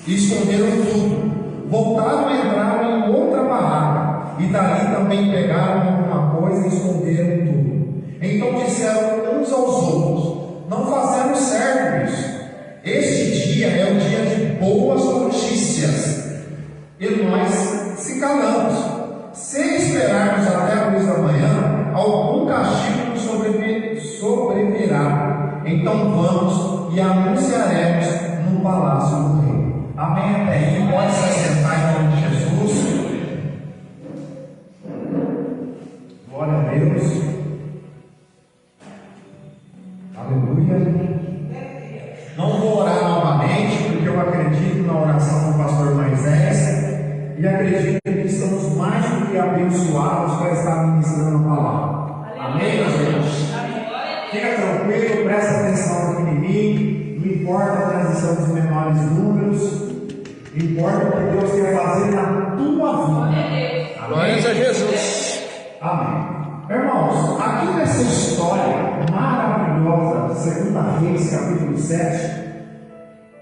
e esconderam tudo. Voltaram e entraram em outra barraca, e dali também pegaram alguma coisa e esconderam tudo. Então disseram uns aos outros: não fazemos certo isso. Este dia é o dia de boas notícias, e nós se calamos. Se esperarmos até a luz da manhã, algum castigo nos sobrevirá. Então vamos e anunciaremos no palácio do rei. Amém até aí. Pode se assentar em nome de Jesus. Glória a Deus. Aleluia. Não vou orar novamente, porque eu acredito na oração do pastor Moisés e acredito que estamos mais do que abençoados para estar ministrando a palavra. Amém, meus irmãos? Fica tranquilo, presta atenção no pequenininho. Não importa a transição dos menores números, importa o que Deus quer fazer na tua vida. Glórias a Jesus. Amém. Irmãos, aqui nessa história maravilhosa, 2 Reis, capítulo 7,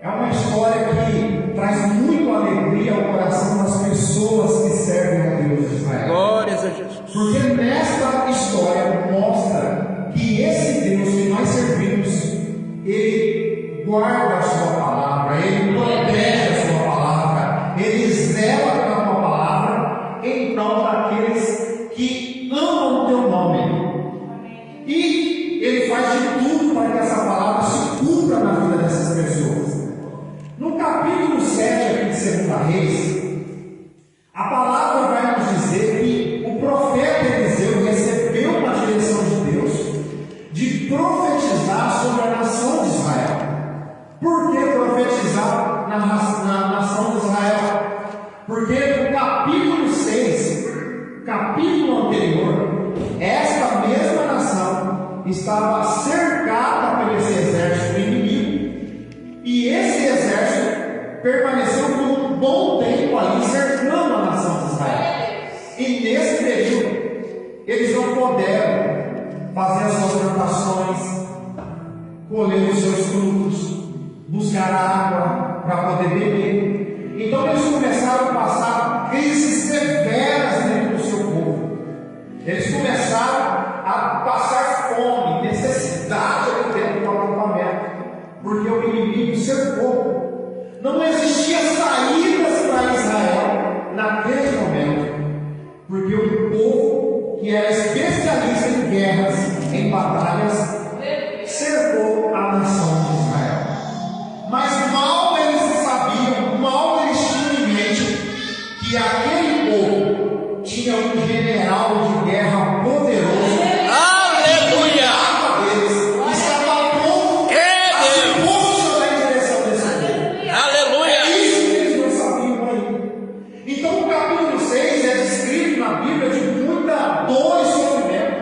é uma história que traz muito alegria ao coração das pessoas que servem a Deus de Israel. Glórias a Jesus. Porque nesta história mostra que esse Deus que nós servimos, Ele guarda a sua palavra, Ele protege a sua palavra, Ele zela pela sua palavra em prol daqueles que amam o teu nome. E Ele faz de tudo para que essa palavra se cumpra na vida dessas pessoas. No capítulo 7 aqui de 2 Reis, a palavra vai nos dizer que o profeta Eliseu recebeu uma direção de Deus de profetizar sobre a nação de Israel. Por que profetizar na nação de Israel? Porque no capítulo 6, capítulo anterior, esta mesma nação estava cercada por esse exército inimigo, e esse exército permaneceu por um bom tempo ali cercando a nação de Israel. E nesse período eles não puderam fazer as suas plantações, colher os seus frutos, buscar água para poder beber. Então eles começaram a passar crises severas dentro do seu povo. Eles começaram a passar fome, necessidade ali dentro do acampamento, porque o inimigo cercou. Não existia saídas para Israel naquele momento, porque o povo que era especialista em guerras, em batalhas, cercou a nação de Israel. Mas mal eles sabiam, mal eles tinham em mente que aquele povo tinha um general de guerra poderoso. Aleluia! Deles estava pronto a se posicionar em direção desse povo. Aleluia! É isso que eles não sabiam ainda. Então o capítulo 6 é descrito na Bíblia de muita dor e sofrimento.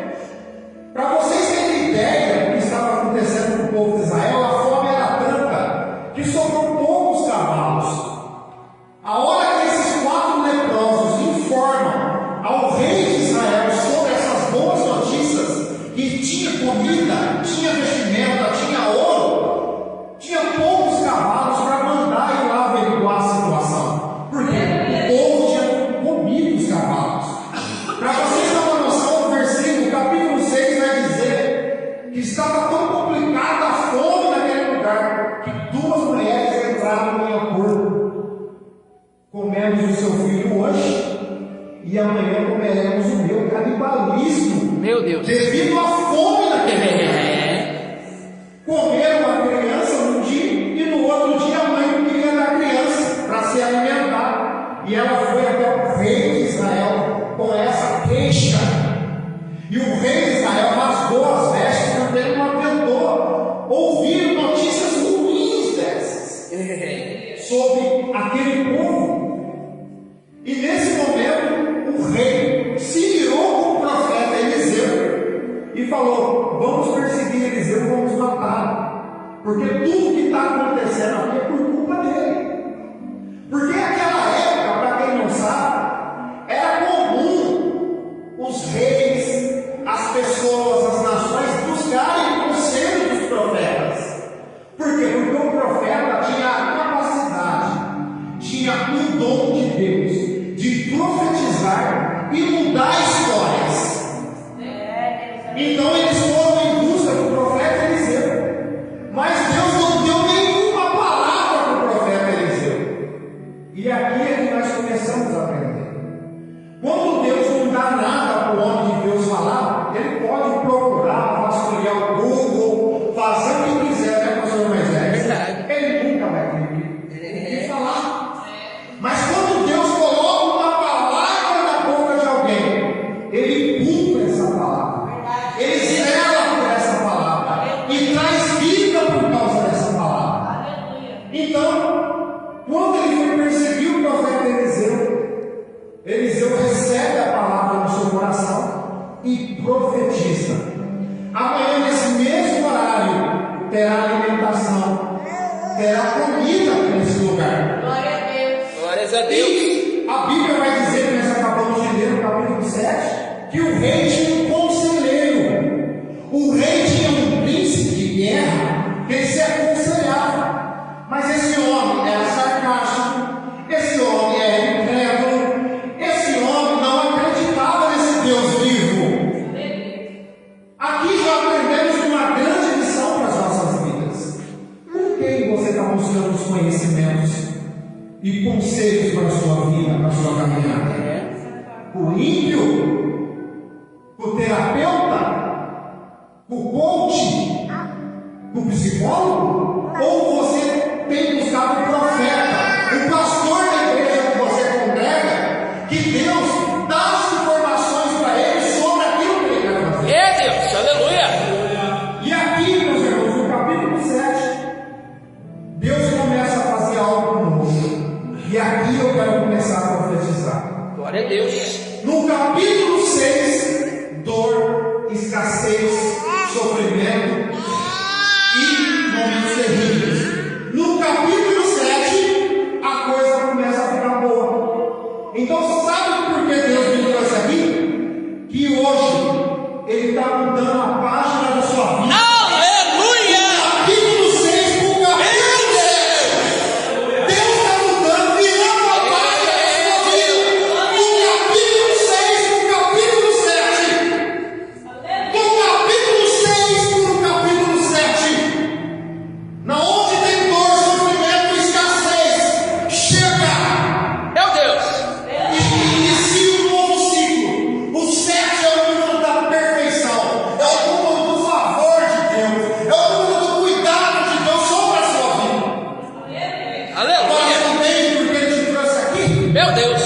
Para vocês terem ideia do que estava acontecendo com o povo de Israel, a fome era tanta que sobrou poucos cavalos. A hora que esses 4 leprosos informam ao rei de Israel sobre essas boas notícias, que tinha comida, tinha vestimenta, tinha ouro, tinha poucos cavalos para mandar ir lá averiguar a situação, porque o povo tinha comido os cavalos. Para vocês terem uma noção, o versículo, capítulo 6 vai dizer que estava tão complicada a fome naquele lugar que 2 mulheres entraram em acordo. Comemos o seu filho hoje e amanhã comeremos o meu. Canibalismo. Meu Deus. Devido à fome naquele lugar. Comeram a criança num dia e no outro dia a mãe não queria dar a criança para se alimentar. E ela foi até o rei de Israel com essa queixa. E o rei de Israel rasgou as vestes porque ele não aguentou ouvir notícias ruins dessas sobre aquele povo. E nesse momento o rei se virou com o profeta Eliseu e falou: vamos perseguir Eliseu, vamos matá-lo, porque tudo que está acontecendo aqui é por culpa dele. Porque naquela época, para quem não sabe, era comum os reis, as pessoas, as nações buscarem conselho dos profetas. Por quê? Porque o profeta tinha a capacidade Então, quando ele foi perseguir o profeta Eliseu, Eliseu recebe a palavra no seu coração e profetiza: amanhã, nesse mesmo horário, terá alimentação, terá comida nesse lugar. Glória a Deus. Glórias a Deus. E a Bíblia vai dizer, que nós acabamos de ler no capítulo 7, que o rei tinha um conselheiro. O rei tinha um príncipe de guerra que ele se aconselhava. Mas esse homem era sarcástico, esse homem era incrédulo, esse homem não acreditava nesse Deus vivo. Aqui já aprendemos uma grande lição para as nossas vidas. Com quem você está buscando os conhecimentos e conselhos para a sua vida, para a sua caminhada? O ímpio? O terapeuta? O coach? O psicólogo? Ou você tem buscado o profeta, o pastor da igreja que você congrega, que Deus dá as informações para ele sobre aquilo que ele vai fazer? É Deus, aleluia. E aqui, meus irmãos, no capítulo 7, Deus começa a fazer algo novo. E aqui eu quero começar a profetizar. Glória a Deus. No capítulo 6, dor, escassez, sofrimento e momentos terríveis. No capítulo 7, a coisa começa a ficar boa. Então, sabe por que Deus me trouxe aqui? Que hoje Ele está mudando a página da sua vida. Aleluia. Capítulo 6 para o capítulo 7. Deus está mudando, virando a página da sua vida. Do capítulo 6 para o capítulo 7. Do capítulo 6 para o capítulo 7. Na onde tem dor, sofrimento, escassez, chega! Meu Deus. E inicia um novo ciclo. O 7 é o número da perfeição, é o número do favor de Deus, é o número do cuidado de Deus sobre a sua vida. Agora Aleluia. você entende por que Ele te trouxe aqui? Meu Deus.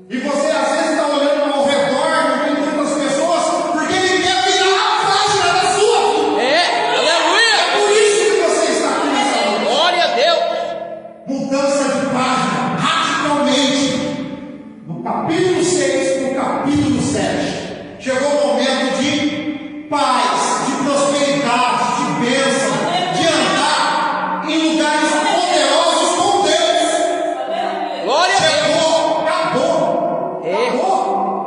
E você às vezes está olhando ao redor, não tem muitas pessoas, porque Ele quer virar a página da sua vida. É, aleluia. Por isso que você está aqui nessa noite. Glória a Deus. Mudança de página, radicalmente. Do capítulo 6 para o capítulo 7. Chegou o momento de paz, de prosperidade, de bênção, de andar em lugares poderosos com Deus. Glória a Deus. Chegou, acabou. É. Acabou.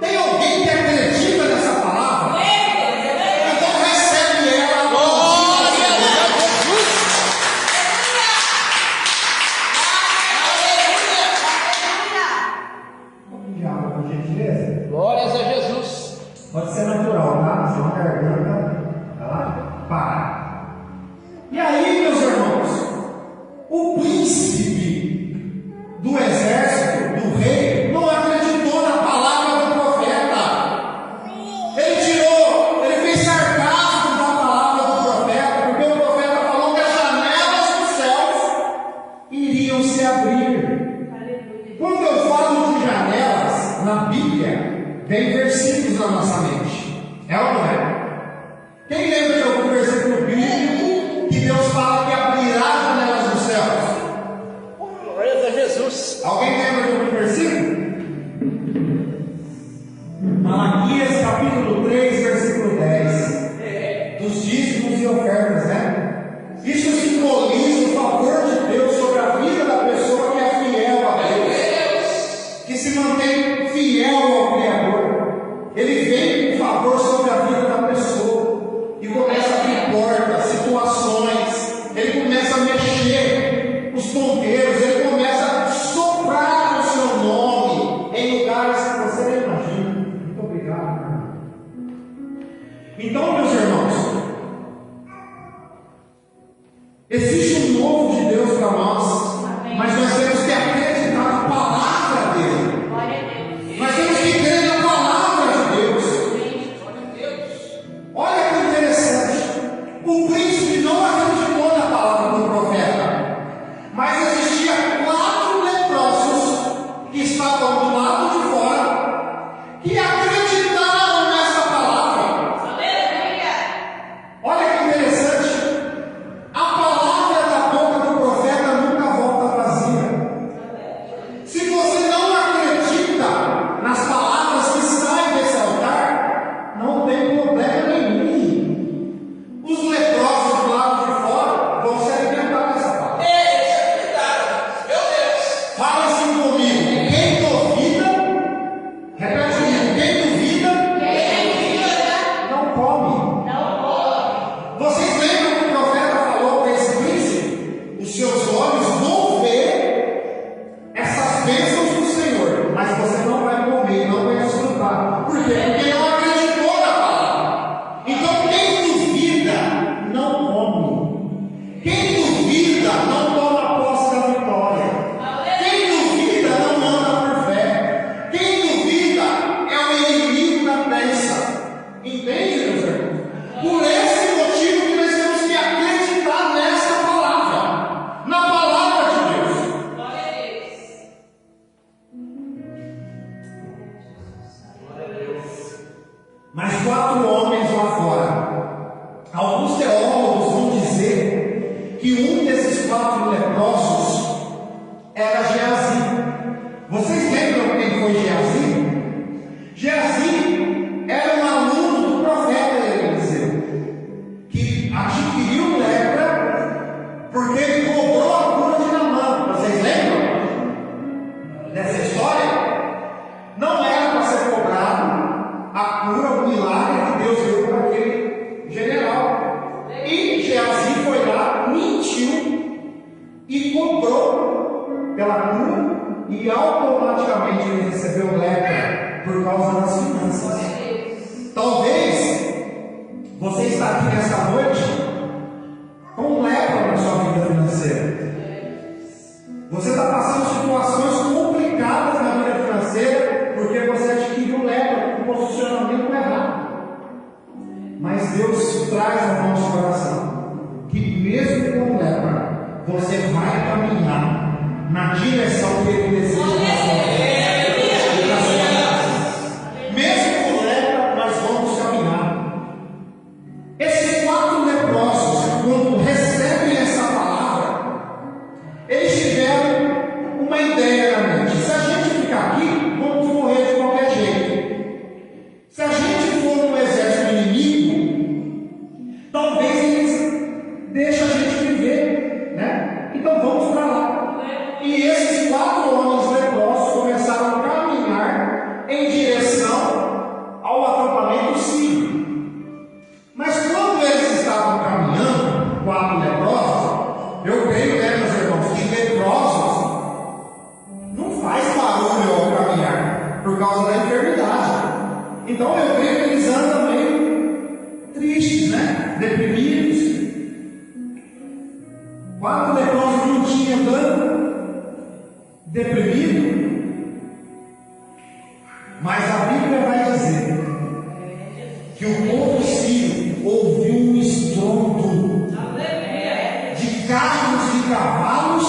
Tem alguém que acredita nessa palavra? Então recebe ela. Glória a Jesus. Diabo, por gentileza. Glórias a Jesus. Pode ser natural, tá? Senão a garganta, ela para. E aí, meus irmãos, o príncipe do exército, do rei, não acreditou na palavra do profeta. Ele fez sarcasmo da palavra do profeta, porque o profeta falou que as janelas dos céus iriam se abrir. Quando eu falo de janelas na Bíblia, vem versículos na nossa mente. É ou não é? Quem lembra de algum versículo bíblico que Deus fala que abrirá as janelas dos céus? Glórias a Jesus. Alguém lembra de algum versículo? Malaquias capítulo 3, versículo 10. Dos dízimos e ofertas, né? Isso simboliza o favor de Deus sobre a vida da pessoa que é fiel a Deus, que se mantém fiel ao Criador. Ele vem com favor sobre a vida da pessoa e começa a abrir portas, situações. Ele era Geazi. Vocês lembram quem foi Geazi? Geazi era um aluno do profeta Eliseu, que adquiriu lepra porque ele cobrou a cura de Naamã. Vocês lembram dessa história? Não era para ser cobrado a cura, o milagre que Deus deu para aquele general. E Geazi foi lá, mentiu e cobrou pela cura, e automaticamente ele recebeu lepra por causa das finanças. Talvez você está aqui nessa noite com lepra na sua vida financeira. Você está passando situações complicadas na vida financeira porque você adquiriu lepra com posicionamento errado. Mas Deus traz ao nosso coração que mesmo com lepra você vai caminhar na direção que Ele deseja na sua vida. Mesmo com lepra, nós vamos caminhar. Esses 4 leprosos, quando recebem essa palavra, eles tiveram uma ideia na mente: se a gente ficar aqui, vamos morrer de qualquer jeito. Se a gente for no exército inimigo, talvez eles deixem a gente viver, né? Então vamos para lá. E esses 4 homens leprosos começaram a caminhar em direção ao acampamento sírio. Mas quando eles estavam caminhando, 4 leprosos, eu creio, né, meus irmãos, que leprosos não faz barulho ao caminhar por causa da enfermidade. Então eu creio que eles andam meio tristes, né? Deprimidos. 4 leprosos não tinham andando deprimido, mas a Bíblia vai dizer que o povo sírio ouviu um estrondo de carros e cavalos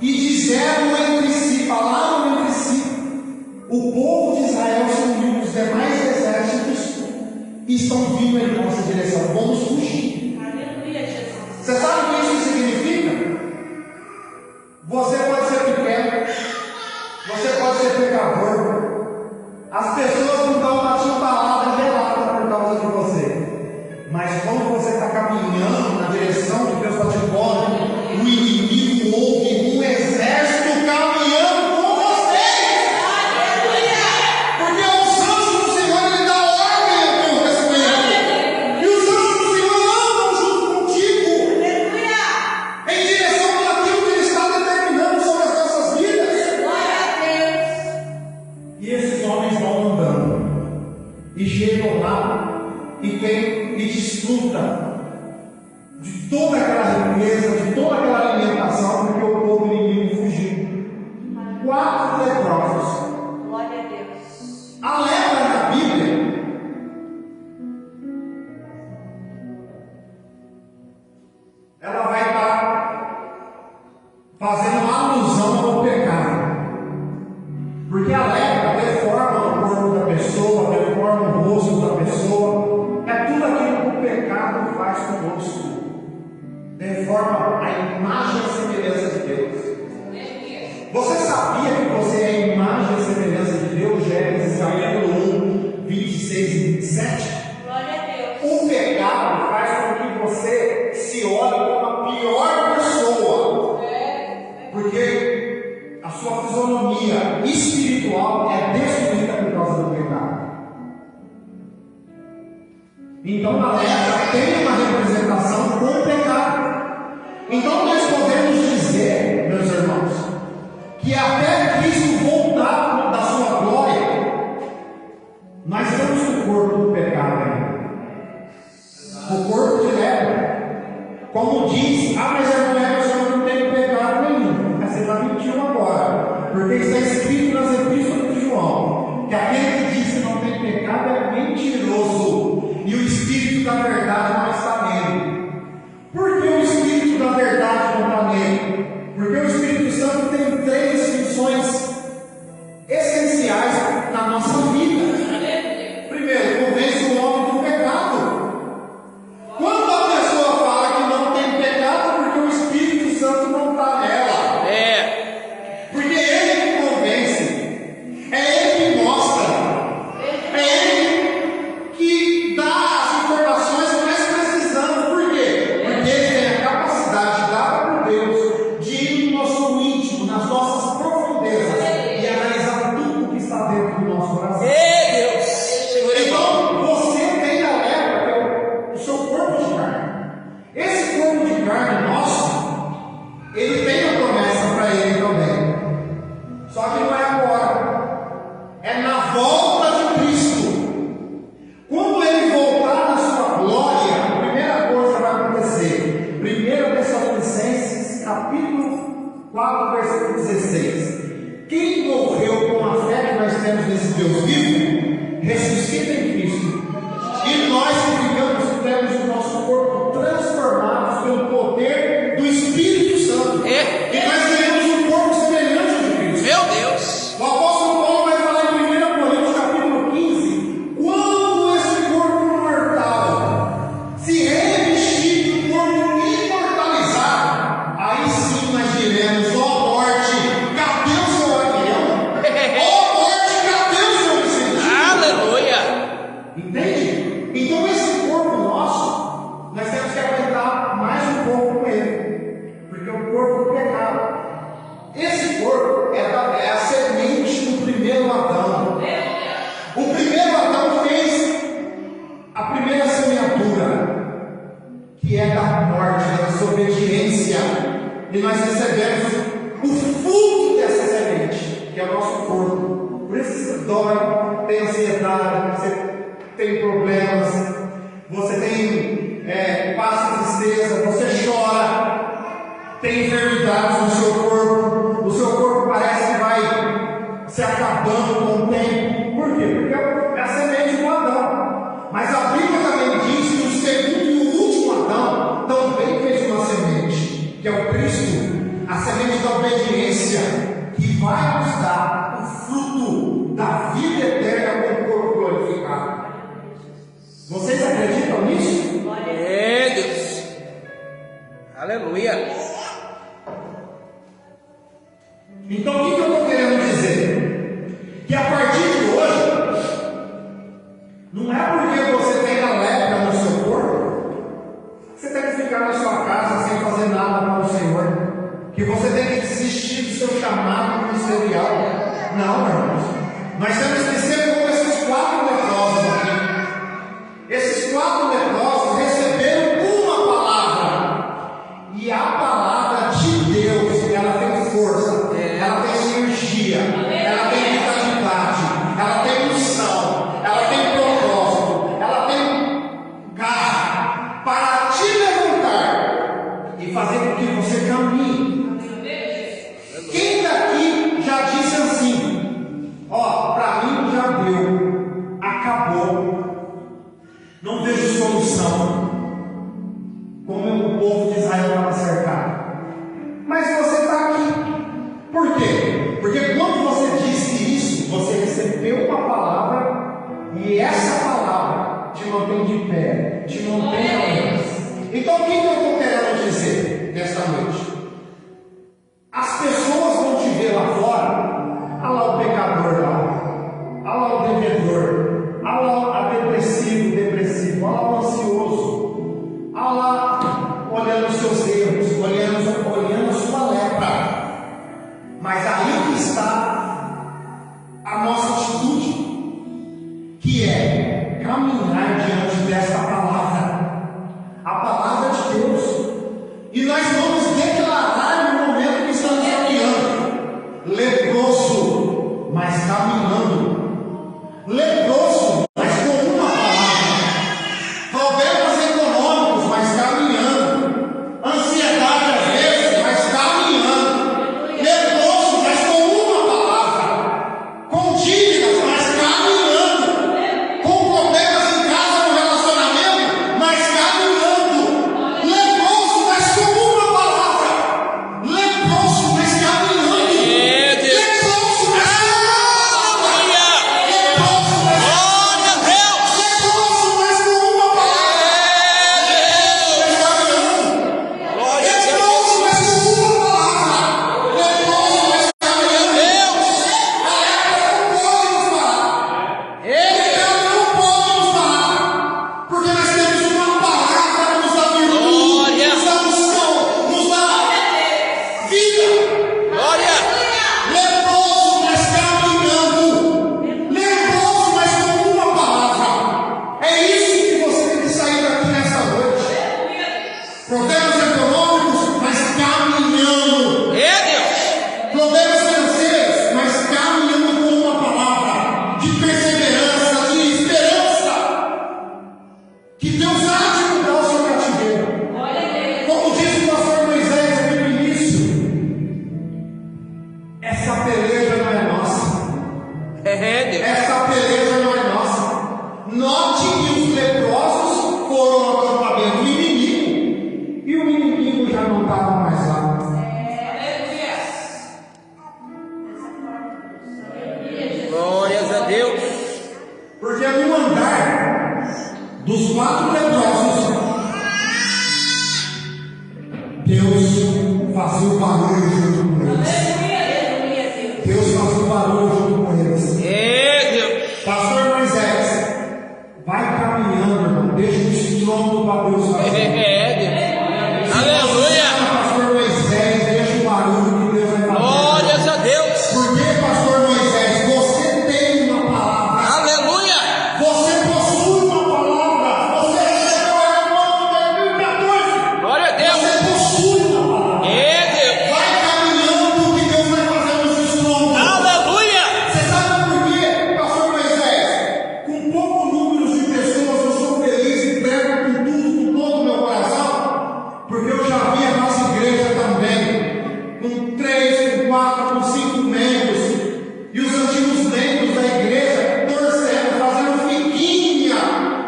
e disseram entre si, falaram entre si: o povo de Israel se uniu, os demais exércitos estão vindo em nossa direção, vamos fugir. Você sabe o que isso significa? Você pode ser pequeno, você pode ser pecador, as pessoas não estão batendo balada gelada por causa de você, mas quando você está caminhando na direção que Deus está te pondo, o inimigo ouve um exército caminhando com você, porque os anjos do Senhor Ele dá ordem ao teu respeito, e os anjos do Senhor andam junto contigo em direção daquilo que Ele está determinando sobre as nossas vidas. E esses homens vão andando e chegam lá e desfrutam de toda aquela riqueza, de toda aquela alimentação, porque o povo inimigo fugiu. 4 leprosos. Glória a Deus. A lepra na Bíblia ela vai estar fazendo alusão ao pecado, porque a lepra deforma o corpo da pessoa, deforma o rosto da pessoa, é tudo aquilo que o pecado faz conosco, deforma a imagem e a semelhança de Deus. Você sabia que você é a imagem e a semelhança de Deus? Gênesis capítulo 1, 26 e 27. Glória a Deus. O pecado faz com que você se olhe como a pior pessoa, porque a sua fisionomia espiritual é destruída por causa do pecado. Então a lepra tem uma representação com o pecado. Então nós podemos dizer, meus irmãos, que até Cristo voltar da sua glória, nós estamos no corpo do pecado ainda, o corpo de lepra. Como diz: ah, mas a mulher eu não tem pecado nenhum. Mas você está mentindo agora, porque está escrito nas epístolas de João que aquele que diz que não tem pecado é mentiroso, e o Espírito da verdade não está nele. Por que o Espírito da verdade não está nele? Porque o Espírito Santo tem 3 funções essenciais na nossa vida. Primeiro, convence o homem do pecado. Quando a pessoa fala que não tem pecado, porque o Espírito Santo não está nela. 4, versículo 16. Quem morreu com a fé que nós temos nesse Deus vivo, ressuscita em Cristo. E nós que ficamos, temos o nosso corpo transformados pelo poder do Espírito Santo. E nós teremos um corpo semelhante ao de Cristo. Meu Deus. O apóstolo Paulo vai falar em 1 Coríntios capítulo 15, quando esse corpo mortal se revestir de um corpo imortalizado, aí sim nós diremos: ó morte, cadê o seu aguilhão? Ó morte, cadê o seu incêndio? Aleluia. Entende? Então esse corpo nosso, nós temos que aguentar mais um pouco com ele, porque é o corpo do pecado. Esse corpo é a semente do primeiro Adão. O primeiro Adão fez a primeira semeadura, que é da morte, da desobediência, e nós recebemos o fruto dessa semente, que é o nosso corpo. Por isso você dói, tem ansiedade, você tem problemas, você tem passa tristeza, você chora, tem enfermidades no seu corpo, o seu corpo parece que vai se acabando com o tempo. Por quê? Porque é a semente do Adão. Mas a Bíblia também diz que o segundo e o último Adão também fez uma semente, que é o Cristo, a semente da obediência, que vai nos dar o fruto da vida eterna com o corpo glorificado. Vocês acreditam nisso? Deus. Aleluia. Então o que eu estou querendo dizer? Que a partir de hoje, não é porque você tem a lepra no seu corpo, você tem que ficar na sua casa sem fazer nada para o Senhor, que você tem que desistir do seu chamado ministerial. Não, irmãos. Nós temos que ser como esses 4 leprosos aqui. Esses 4 leprosos receberam uma palavra, e a palavra de Deus, ela tem força, ela tem energia, ela tem vitalidade, ela tem missão, ela tem propósito, ela tem garra para te levantar e fazer com que você caminhe. Quem daqui já disse assim: ó, para mim já deu, acabou, não vejo solução, como o povo de Israel estava cercado? Mas você está aqui. Por quê? Porque quando você disse isso, você recebeu uma palavra, e essa palavra te mantém de pé, te mantém alegre. Então o que eu estou querendo dizer nesta noite? As pessoas vão te ver lá fora, olha lá o pecador lá, olha lá o devedor, olha lá o depressivo, olha lá o ansioso, olha lá olhando os seus erros, olhando a sua lepra. Mas aí que está a nossa atitude, que é caminhar diante desta palavra, a palavra de Deus. 4 leprosos, Deus fazia o barulho junto com eles. Aleluia, Deus. Deus fazia o barulho junto com eles. É Deus. Pastor Moisés, vai caminhando, irmão. Deixa o estrondo para Deus fazer. É Deus. Aleluia. Pastor Moisés, deixa o barulho que Deus vai fazer. Glórias a Deus. Porque, Pastor Moisés, você tem uma palavra. Aleluia. Você possui uma palavra. Você recebeu ela em 2014. Glória a Deus. Você possui uma palavra. É Deus. Vai caminhando que Deus vai fazer nos estrondos. Aleluia. Você sabe por quê, Pastor Moisés? Com pouco número de pessoas, eu sou feliz e prego com tudo, com todo o meu coração, porque eu já vi a nossa igreja também, com 3, com 4, com 5 membros, e os antigos membros da igreja torcendo, fazendo fiquinha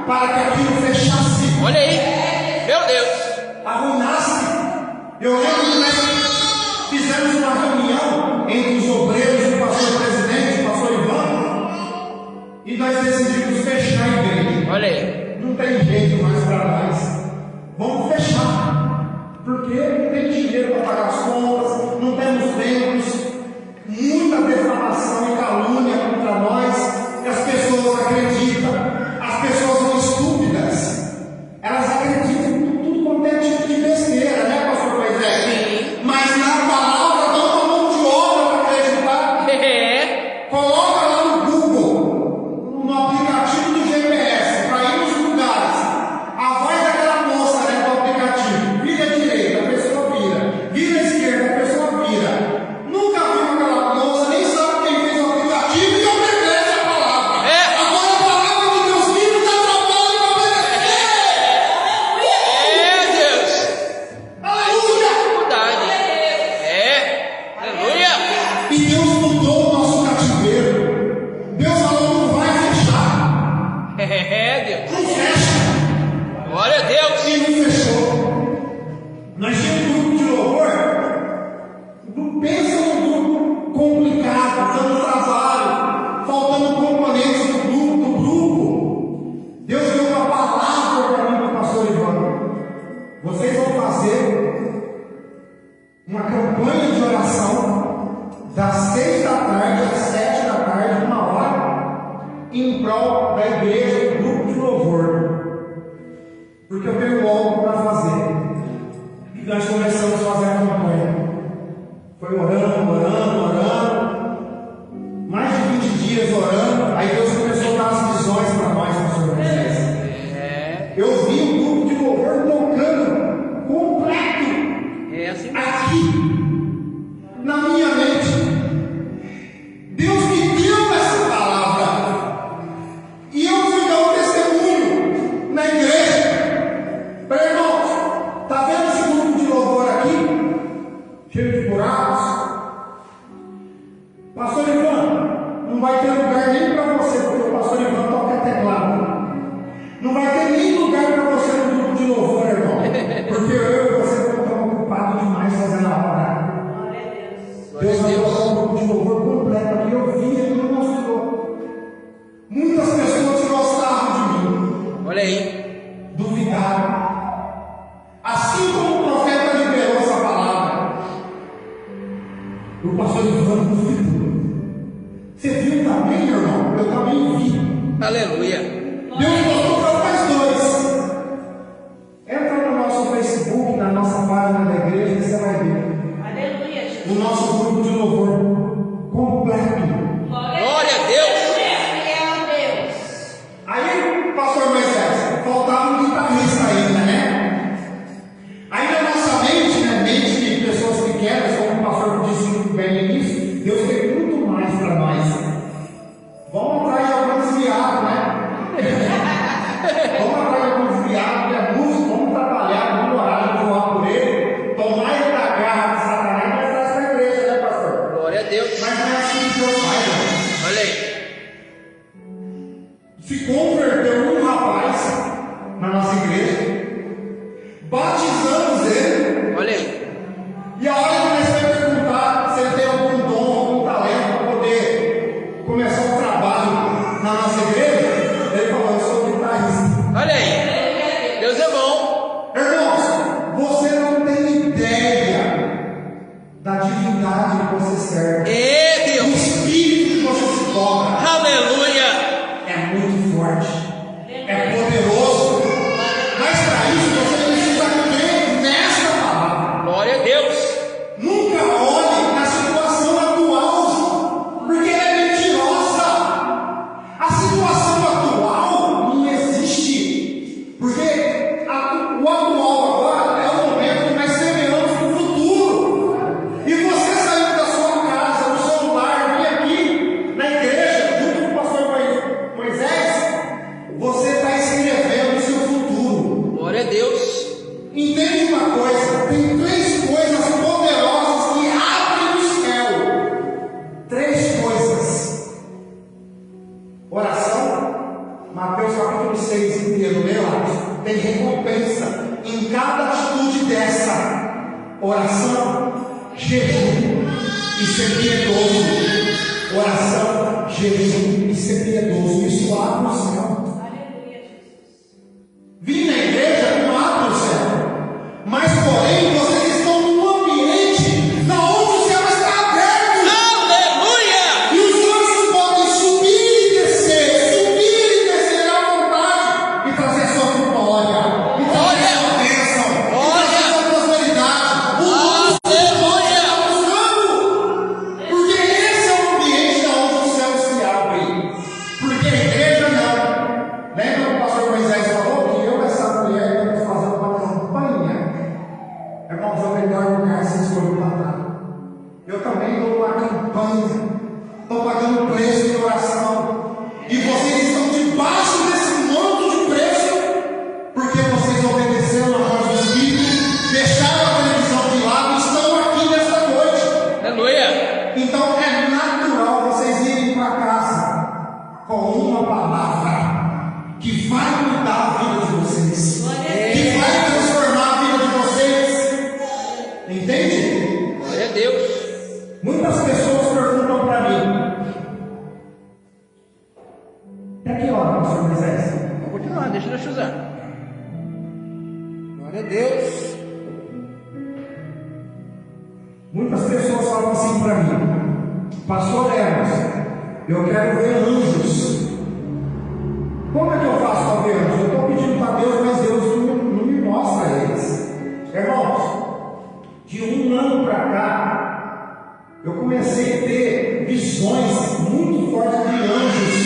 para que aquilo fechasse, Olha aí. Meu Deus. arruinasse. Eu lembro que nós fizemos uma reunião entre os obreiros, o pastor presidente, o pastor Ivan, e nós decidimos fechar a igreja. Olha aí. Não tem jeito mais para nós. Vamos fechar. Porque não tem dinheiro para pagar as contas, não temos membros, muita defamação e calúnia contra nós, e as pessoas acreditam. As pessoas são estúpidas. Elas acreditam em tudo quanto é tipo de besteira, né, pastor Moisés? Mas na palavra dá uma mão de obra para acreditar. É. Coloca lá no Google, no aplicativo do GPS, para ir nos lugares. A voz daquela moça dentro do aplicativo, vira à direita, a pessoa vira. Vira à esquerda, a pessoa vira. Nunca viu aquela moça, nem sabe quem fez o aplicativo e obedece a palavra. É. Agora a palavra do Deus vivo dá trabalho para obedecer. É Deus. Aleluia! Dificuldade. É. Aleluia. E Deus mudou o nosso cativeiro. Deus falou, não vai fechar. É Deus. Não fecha. Glória a Deus. E não fechou. Nós tínhamos um grupo de louvor. Pensa num grupo complicado, dando trabalho, faltando componentes do grupo. Deus deu uma palavra para mim, para o pastor Ivan. Vocês vão fazer uma campanha de oração das 6 da tarde às 7 da tarde, 1 hora, em prol da igreja, do grupo de louvor. Porque eu tenho algo para fazer. E nós começamos a fazer a campanha. Foi orando. Mais de 20 dias orando. Aí Deus começou a dar as visões para nós, pastor Moisés. É. Eu vi o grupo de louvor tocando completo É assim mesmo. aqui, na minha mente. Deus me deu essa palavra. E eu fui dar um testemunho na igreja. Para irmãos, está vendo esse grupo de louvor aqui? Cheio de buracos. Pastor Ivan, não vai ter lugar nem para você, porque o pastor Ivan toca teclado. Não vai ter nem lugar para você no grupo de louvor, irmão. Porque eu e você estamos ocupados demais fazendo a obra. Glória a Deus. Deus vai colocar um grupo de louvor completo aqui. Eu vi, ele me mostrou. Muitas pessoas que gostavam de mim Olha aí. duvidaram. Assim como o profeta liberou essa palavra, o pastor Ivan duvidou. Você viu também, meu irmão? Eu também vi. Aleluia. Deus mostrou para mais dois. Entra no nosso Facebook, na nossa página da igreja, e você vai ver Aleluia, Jesus. o nosso grupo de louvor completo. Glória a Deus. Fiel a Deus. Aí, pastor Moisés, faltava um guitarrista ainda, né? Aí na nossa mente, né, mente de pessoas pequenas, como o pastor disse muito bem no início, Deus tem muito mais para nós. Vamos atrás de alguns viados, né? Vamos atrás de alguns viados, que é música, vamos trabalhar, vamos orar, vamos voar por ele, tomar ele da garra de Satanás e vai traz para a igreja, né, você serve, É o Deus. espírito que você se toca, Aleluia. é muito forte, é poderoso. Mas para isso você precisa crer nessa palavra. Glória a Deus. Nunca olhe na situação atual, porque ela é mentirosa. A situação atual não existe, porque o atual agora é o momento que nós semeamos para o futuro. E você saindo da sua casa, do seu lar, vir aqui na igreja, junto com o pastor Moisés, você está escrevendo o seu futuro. Glória a Deus. Entende uma coisa? Tem três coisas poderosas que abrem o céu. Três coisas. Oração, Mateus capítulo 6 inteiro, lê lá. Tem recompensa em cada atitude dessa. Oração, jejum e ser piedoso. Oração, jejum e ser piedoso. Isso abre o céu. Aleluia, Jesus. Vim na igreja não abre o céu. Mas, porém, vocês estão num ambiente na onde o céu está aberto. Aleluia. E os anjos podem subir e descer à vontade e trazer sua vitória, e trazer sua bênção, e trazer sua prosperidade. O mundo está buscando, porque esse é o ambiente onde os céus se abrem. Porque a igreja não. Lembra que o pastor Moisés falou que eu e essa mulher estamos fazendo uma campanha? Irmãos, é o melhor lugar que você escolheu para estar. Eu também estou numa campanha, estou pagando preço de oração, e vocês estão debaixo desse monte de preço, porque vocês obedeceram a voz do Espírito, deixaram a televisão de lado e estão aqui nesta noite. Aleluia. Então é natural vocês irem para casa com uma palavra que vai mudar a vida de vocês, que vai transformar a vida de vocês. Entende? Glória a Deus. Muitas pessoas perguntam para mim: para que hora, pastor Moisés? Vamos continuar, deixa eu usar. Glória a Deus. Muitas pessoas falam assim para mim: pastor Eros, eu quero ver anjos. Como é que eu faço para ver anjos? Eu estou pedindo para Deus, mas Deus não me mostra eles. Irmãos, de um ano para cá, eu comecei a ter visões muito fortes de anjos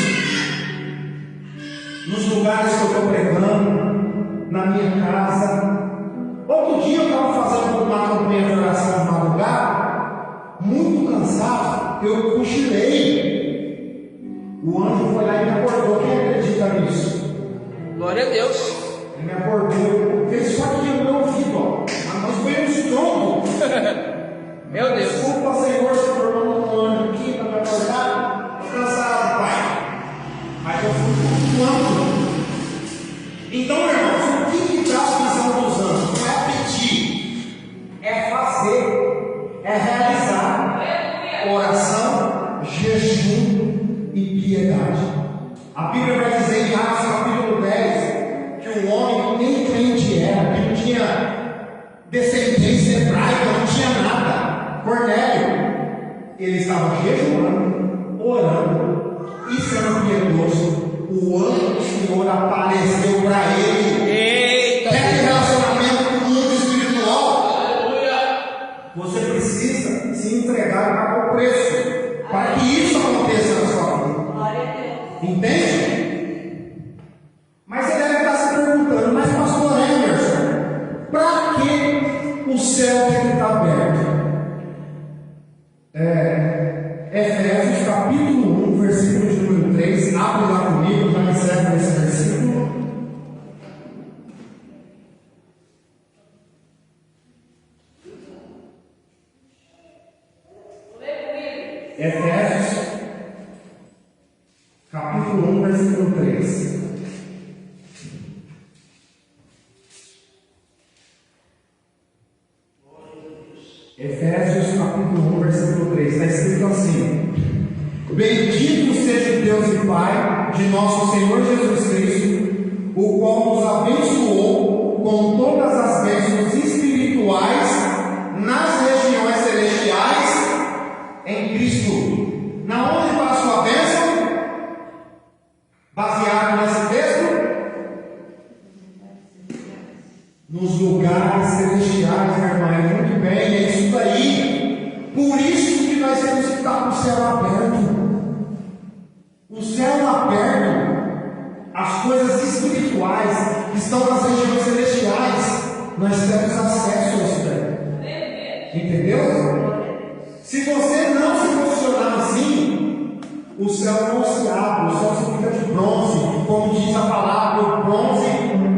nos lugares que eu estou pregando, na minha casa. Outro dia eu estava fazendo uma campanha de oração em madrugada, muito cansado, eu cochilei. O anjo foi lá e me acordou. Quem acredita nisso? Glória a Deus. Ele me acordou, fez só aqui no meu ouvido, ó. Mas foi no estômago. Meu Deus. Desculpa, Senhor, se tornou um anjo aqui para me acordar. Estou cansado, Pai. Mas eu fui flutuando. Então, irmãos, o que traz a visão dos anjos? Não é pedir, é fazer, é realizar. Oração, jejum e piedade. A Bíblia vai dizer em Atos capítulo 10 que um homem que nem crente era, que não tinha descendência hebraica, não tinha nada, Cornélio, ele estava jejuando, orando e sendo piedoso. O anjo do Senhor apareceu para ele. Eita. Quer ter relacionamento com o mundo espiritual? Aleluia. Você precisa se entregar e pagar o preço para que isso aconteça na sua vida. Glória a Deus. Entende? Mas você deve estar se perguntando: mas pastor Emerson, para que o céu tem que estar aberto? Efésios capítulo 1, versículo de número 3. Abre lá comigo, já me serve esse versículo. Efésios capítulo 1, versículo 3. Efésios capítulo 1, versículo 3, está escrito assim: bendito seja o Deus e Pai de nosso Senhor Jesus Cristo, o qual nos abençoou com todas as bênçãos espirituais nas regiões celestiais celestiais, minha irmã, é muito bem, é isso daí. Por isso que nós temos que estar com o céu aberto. O céu aberto, as coisas espirituais que estão nas regiões celestiais, nós temos acesso a isso daí. Entendeu? Se você não se posicionar assim, o céu não se abre, o céu se fica de bronze. Como diz a palavra, o bronze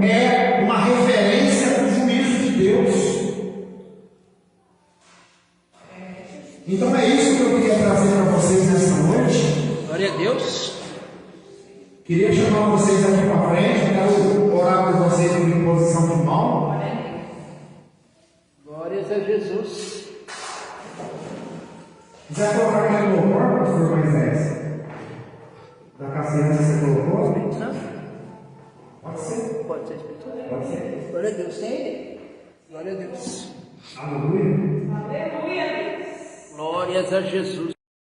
é uma referência do juízo de Deus. Então é isso que eu queria trazer para vocês nessa noite. Glória a Deus. Queria chamar vocês aqui para frente, quero orar por vocês por imposição de mão. Glórias a Jesus. Quiser colocar aquele louvor, pastor Moisés? Da Cassiana que você colocou? Não? Pode ser? Pode ser espiritual. Pode ser. Glória a Deus. Tem ele? Glória a Deus. Aleluia. Aleluia. Glórias a Jesus.